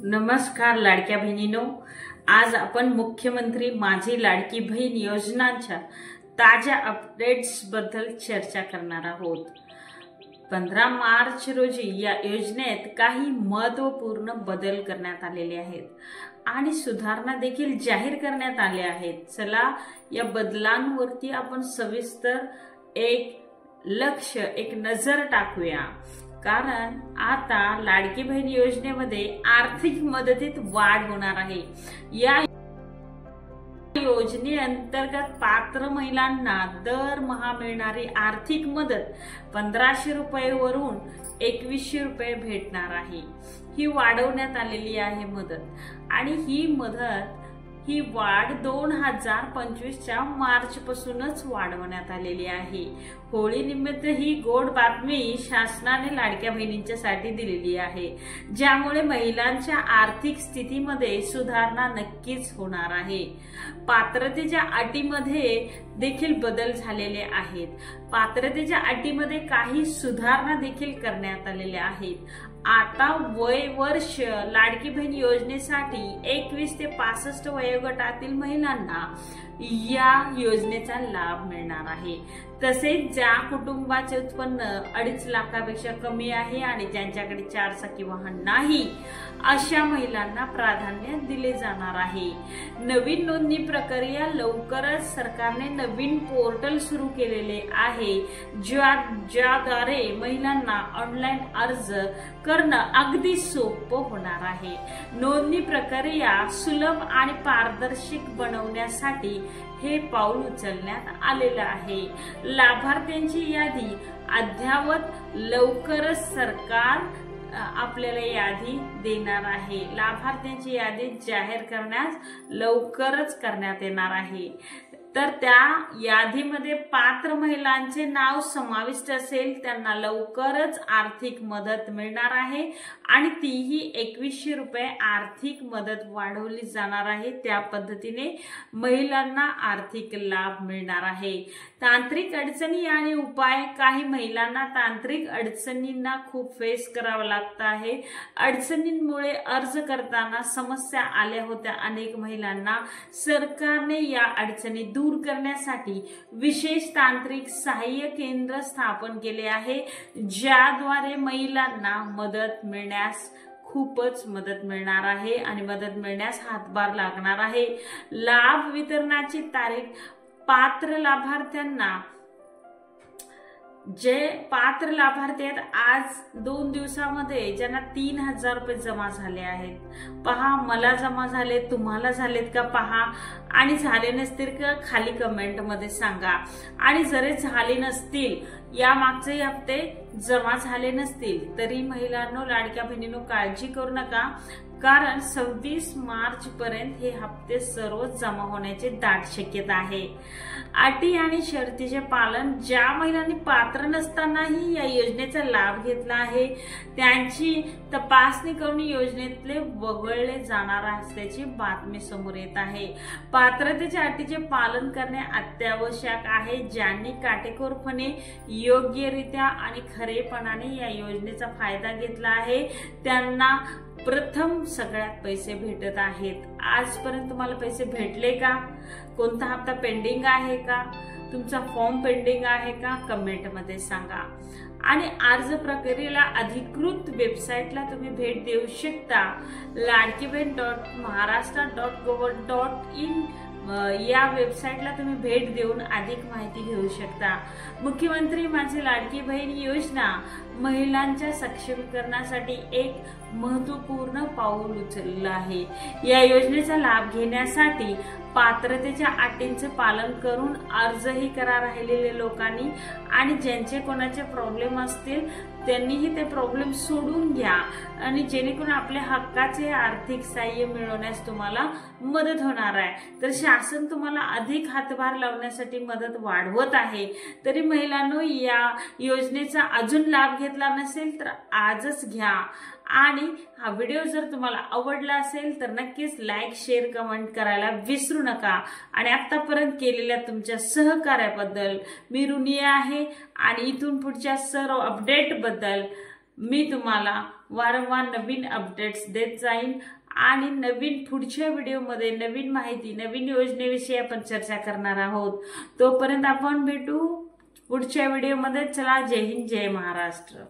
नमस्कार लाडक्या बहिणींनो, आज आपण मुख्यमंत्री माझी लाडकी बहीण योजनांच्या ताज्या अपडेट्स बद्दल चर्चा करणार आहोत। 15 मार्च रोजी या योजनेत काही महत्त्वपूर्ण बदल करण्यात आलेले आहेत आणि सुधारणा देखील जाहीर करण्यात आल्या आहेत। चला या बदलांवरती आपण सविस्तर एक नजर टाकूया, कारण आता लाडकी बहीण योजनेमध्ये आर्थिक मदतीत वाढ होणार आहे। या योजनेअंतर्गत पात्र महिलांना दरमहा मिळणारी आर्थिक मदत 1500 रुपयेवरून 2100 रुपये भेटणार आहे। ही वाढवण्यात आलेली आहे मदत, आणि ही वाढ 2025च्या मार्च पासूनच वाढवण्यात आलेली आहे। होळी निमित्त ही गोड बातमी शासनाने लाडक्या बहिणींच्यासाठी दिलेली आहे, ज्यामुळे महिलांच्या आर्थिक स्थितीमध्ये सुधारणा नक्कीच होणार आहे। पात्रतेच्या अटीमध्ये देखील बदल झालेले आहेत। पात्रतेच्या अटीमध्ये काही सुधारणा देखील करण्यात आलेल्या आहेत। आता वर्ष लाडकी बहीण योजनेसाठी 21 ते 65 वयोगटातील महिलांना या योजनेचा लाभ मिळणार आहे। तसेच ज्या कुटुंबाचे उत्पन्न 2.5 लाखापेक्षा कमी आहे आणि ज्यांच्याकडे 4 चाकी वाहन नाही, अशा महिलांना प्राधान्य दिले जाणार आहे। नवीन नोंदणी प्रक्रिया लवकरच सरकारने नवीन पोर्टल सुरू केलेले आहे, ज्याद्वारे महिलांना ऑनलाईन अर्ज करणं अगदी सोपं होणार आहे। नोंदणी प्रक्रिया सुलभ आणि पारदर्शक बनवण्यासाठी हे पाऊल उचलण्यात आलेलं आहे। लाभार्थ्यांची यादी अद्ययावत लवकरच सरकार आपल्याला यादी देणार आहे। लाभार्थ्यांची यादी जाहीर करण्यास लवकरच करण्यात येणार आहे। तर त्या यादीमध्ये पात्र महिलांचे नाव समाविष्ट असेल त्यांना लवकरच आर्थिक मदत मिळणार आहे, आणि तीही 2100 रुपये आर्थिक मदत वाढवली जाणार आहे। त्या पद्धतीने महिलांना आर्थिक लाभ मिळणार आहे। तांत्रिक अडचणी आणि उपाय। काही महिलांना तांत्रिक अडचणींना खूप फेस करावं लागत आहे। अडचणींमुळे अर्ज करताना समस्या आल्या होत्या अनेक महिलांना। सरकारने या अडचणी दूर करण्यासाठी विशेष तांत्रिक सहाय्य केंद्र स्थापन केले आहे, ज्याद्वारे महिलांना मदत मिळण्यास खूपच मदत मिळणार आहे आणि मदत मिळण्यास हातभार लागणार आहे। लाभ वितरणाची तारीख। पात्र लाभार्थ्यांना, जे पात्र लाभार्थी आहेत, आज 2 दिवसामध्ये ज्यांना 3000 रुपये जमा झाले आहेत, पहा मला जमा झाले, तुम्हाला झालेत का पहा, आणि झाले नसतील का खाली कमेंट मध्ये सांगा। आणि जरी झाले नसतील, या मागचे हप्ते जमा झाले नसतील तरी महिलांनो, लाडक्या बहिणींनो, काळजी करू नका, कारण 26 मार्च पर्यंत हे हप्ते सर्व जमा होण्याची दाट शक्यता आहे। अटी आणि शर्तीचे पालन। ज्या महिलांनी पात्र नसतानाही या योजनेचा लाभ घेतला आहे, त्यांची तपासणी करून योजनेतले वगळले जाणार असल्याची बातमी समोर येत आहे। पात्रतेच्या अटीचे पालन करणे अत्यावश्यक आहे। ज्यांनी काटेकोरपणे, योग्यरित्या आणि खरेपणाने या योजनेचा फायदा घेतला आहे, त्यांना प्रथम सगळ्यात पैसे भेटत आहेत। आजपर्यंत तुम्हाला पैसे भेटले का? कोणता हप्ता पेंडिंग आहे का? तुमचा फॉर्म पेंडिंग आहे का? कमेंट मध्ये सांगा। आणि अर्ज प्रक्रियेला अधिकृत वेबसाईटला तुम्ही भेट देऊ शकता। ladkibahn.maharashtra.gov.in या वेबसाईटला तुम्ही भेट देऊन अधिक माहिती घेऊ शकता। मुख्यमंत्री माझी लाडकी बहीण योजना महिलांच्या सक्षमीकरणासाठी एक महत्त्वपूर्ण पाऊल उचललं आहे। या योजनेचा लाभ घेण्यासाठी पात्रतेच्या अटींचे पालन करून अर्जही करा राहिलेले लोकांनी, आणि ज्यांचे कोणाचे प्रॉब्लेम असतील त्यांनीही ते प्रॉब्लेम सोडून घ्या, आणि जेणेकरून आपल्या हक्काचे आर्थिक सहाय्य मिळवण्यास तुम्हाला मदत होणार आहे। तर शासन तुम्हाला अधिक हातभार लावण्यासाठी मदत वाढवत आहे। तरी महिलांनो, या योजनेचा अजून लाभ घेतला नसेल तर आजच घ्या। आणि हा व्हिडिओ जर तुम्हाला आवडला असेल तर नक्कीच लाईक, शेअर, कमेंट करायला विसरू नका। आणि आतापर्यंत केलेल्या तुमच्या सहकार्याबद्दल मी ऋणी आहे, आणि इथून पुढच्या सर्व अपडेट बद्दल मी तुम्हाला वारंवार नवीन अपडेट्स देत जाईन आणि नवीन पुढच्या व्हिडिओमध्ये नवीन माहिती, नवीन योजनेविषयी आपण चर्चा करणार आहोत। तोपर्यंत आपण भेटू पुढच्या व्हिडिओमध्ये। चला, जय हिंद, जय महाराष्ट्र।